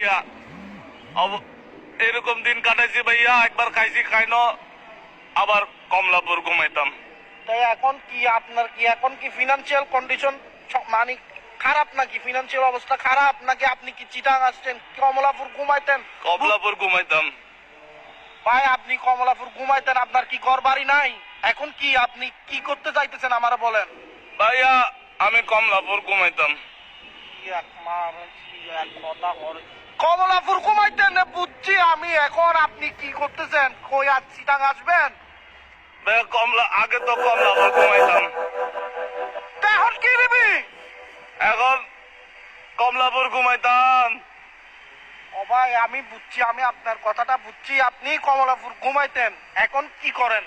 ভাইয়া এরকম দিন কাটাইছি ভাইয়া, একবার খাইছি খাইনো আবার কমলাপুর ঘুমাইতাম। তাই এখন কি আপনার কি এখন কি ফিনান্সিয়াল কন্ডিশন মানে খারাপ নাকি? ফিনান্সিয়াল অবস্থা খারাপ নাকি? আপনি কি চিটাং আসছেন কমলাপুর ঘুমাইতেন? কমলাপুর ঘুমাইতাম ভাই আপনি কমলাপুর ঘুমাইতেন, আপনার কি ঘর বাড়ি নাই? এখন কি আপনি কি করতে চাইতেছেন আমারে বলেন। ভাইয়া, আমি কমলাপুর ঘুমাইতাম। কমলাপুর ঘুমাইতেন বুঝছি আমি, এখন আপনি কি করতেছেন? কই আজ চিটাং আসবেন? ভাইয়া আগে তো কমলাপুর ঘুমাইতাম, তা এখন কি নিবি? এখন কমলাপুর ঘুমাইতাম। ও ভাই আমি বুঝছি, আমি আপনার কথাটা বুঝছি, আপনি কমলাপুর ঘুমাইতেন, এখন কি করেন?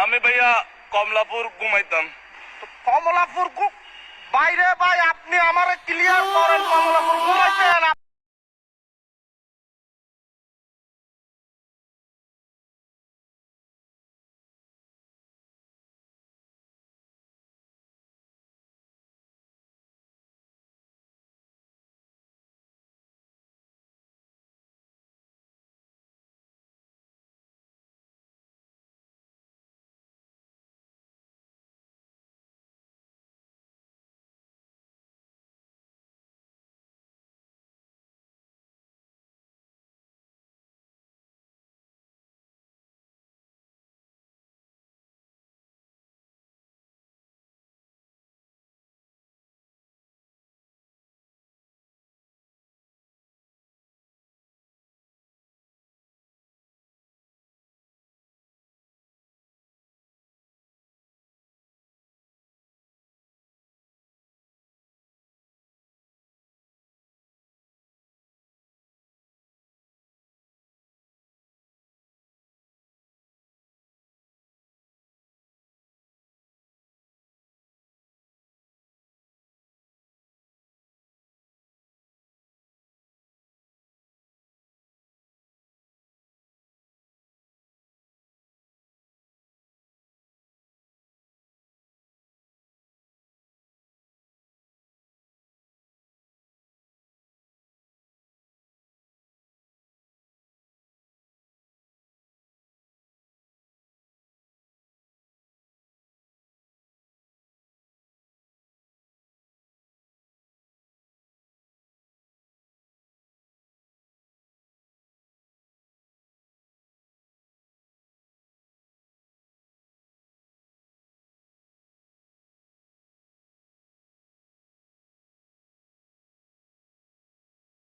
আমি ভাইয়া কমলাপুর ঘুমাইতাম। তো কমলাপুর বাইরে ভাই আপনি আমারে ক্লিয়ার করেন, কমলাপুর ঘুমাইতেন